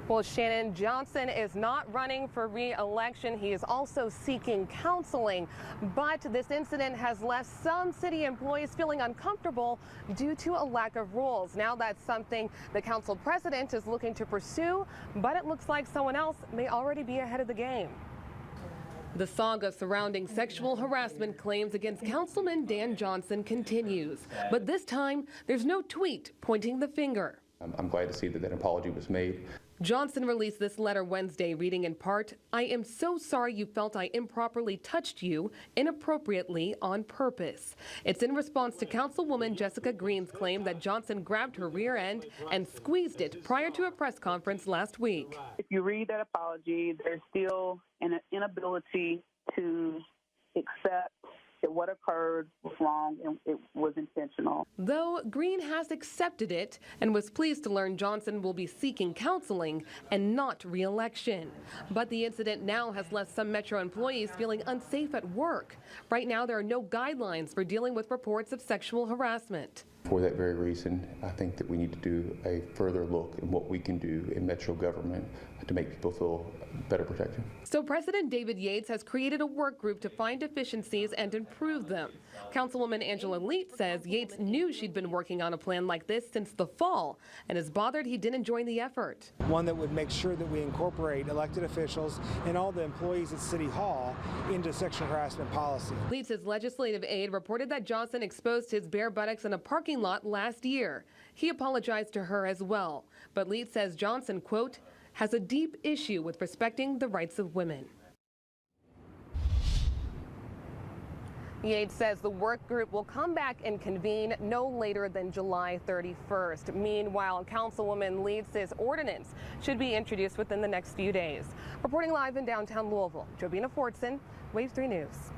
Well, Shannon, Johnson is not running for re-election. He is also seeking counseling. But this incident has left some city employees feeling uncomfortable due to a lack of rules. Now that's something the council president is looking to pursue, but it looks like someone else may already be ahead of the game. The saga surrounding sexual harassment claims against Councilman Dan Johnson continues. But this time, there's no tweet pointing the finger. I'm glad to see that an apology was made. Johnson released this letter Wednesday, reading in part, "I am so sorry you felt I improperly touched you inappropriately on purpose." It's in response to Councilwoman Jessica Green's claim that Johnson grabbed her rear end and squeezed it prior to a press conference last week. If you read that apology, there's still an inability to accept that what occurred was wrong and it was intentional. Though Green has accepted it and was pleased to learn Johnson will be seeking counseling and not re-election. But the incident now has left some Metro employees feeling unsafe at work. Right now, there are no guidelines for dealing with reports of sexual harassment. For that very reason, I think that we need to do a further look in what we can do in Metro government to make people feel better protected. So President David Yates has created a work group to find deficiencies and improve them. Councilwoman Angela Leet says Yates knew she'd been working on a plan like this since the fall and is bothered he didn't join the effort. One that would make sure that we incorporate elected officials and all the employees at City Hall into sexual harassment policy. Leet's legislative aide reported that Johnson exposed his bare buttocks in a parking lot last year. He apologized to her as well. But Leet says Johnson, quote, has a deep issue with respecting the rights of women. Yates says the work group will come back and convene no later than July 31st. Meanwhile, Councilwoman Leeds' ordinance should be introduced within the next few days. Reporting live in downtown Louisville, Jobina Fortson, Wave 3 News.